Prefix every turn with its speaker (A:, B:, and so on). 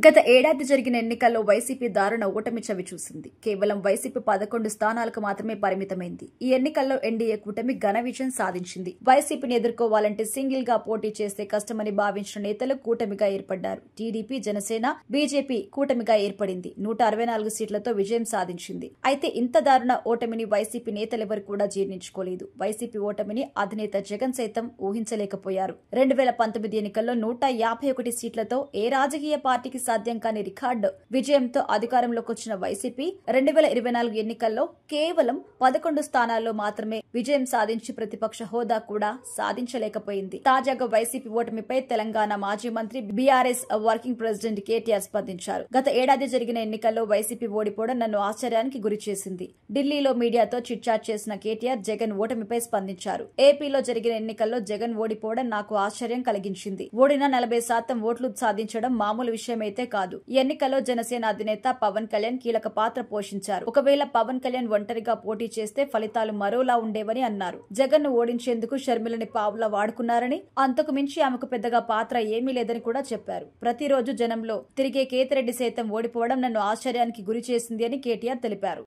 A: గత ఏడాది జరిగిన ఎన్నికల్లో వైసీపీ దారుణ ఓటమి చవిచూసింది. కేవలం వైసీపీ 11 స్థానాలకు మాత్రమే పరిమితమైంది. ఈ ఎన్నికల్లో ఎన్డీఏ కూటమి ఘన విజయం సాధించింది. వైసీపీని ఎదుర్కోవాలంటే సింగిల్ గా పోటీ చేస్తే కష్టమని భావించిన నేతలు కూటమిగా ఏర్పడ్డారు. టీడీపీ, జనసేన, బీజేపీ కూటమిగా ఏర్పడింది. 164 సీట్లతో విజయం సాధించింది. అయితే ఇంత దారుణ ఓటమిని వైసీపీ నేతలెవరు కూడా జీర్ణించుకోలేదు. వైసీపీ ఓటమిని అధినేత జగన్ సైతం ఊహించలేకపోయారు. 2019 ఎన్నికల్లో 151 సీట్లతో ఏ రాజకీయ పార్టీకి సాధ్యం కాని రికార్డు విజయంతో అధికారంలోకి వచ్చిన వైసీపీ 2024 ఎన్నికల్లో కేవలం 11 స్థానాల్లో మాత్రమే విజయం సాధించి ప్రతిపక్ష హోదా కూడా సాధించలేకపోయింది. తాజాగా వైసీపీ ఓటమిపై తెలంగాణ మాజీ మంత్రి బీఆర్ఎస్ వర్కింగ్ ప్రెసిడెంట్ కేటీఆర్ స్పందించారు. గత ఏడాది జరిగిన ఎన్నికల్లో వైసీపీ ఓడిపోవడం నన్ను ఆశ్చర్యానికి గురిచేసింది. ఢిల్లీలో మీడియాతో చిట్చాట్ చేసిన కేటీఆర్ జగన్ ఓటమిపై స్పందించారు. ఏపీలో జరిగిన ఎన్నికల్లో జగన్ ఓడిపోవడం నాకు ఆశ్చర్యం కలిగించింది. ఓడిన 40% ఓట్లు సాధించడం మామూలు విషయమైతే కాదు. ఈ ఎన్నికల్లో జనసేన అధినేత పవన్ కళ్యాణ్ కీలక పాత్ర పోషించారు. ఒకవేళ పవన్ కళ్యాణ్ ఒంటరిగా పోటీ చేస్తే ఫలితాలు మరోలా ఉండేవని అన్నారు. జగన్ ను ఓడించేందుకు షర్మిలని పావులా వాడుకున్నారని, అంతకు మించి ఆమెకు పెద్దగా పాత్ర ఏమీ లేదని కూడా చెప్పారు. ప్రతిరోజు జనంలో తిరిగే కేతిరెడ్డి సైతం ఓడిపోవడం నన్ను ఆశ్చర్యానికి గురి చేసింది అని కేటీఆర్ తెలిపారు.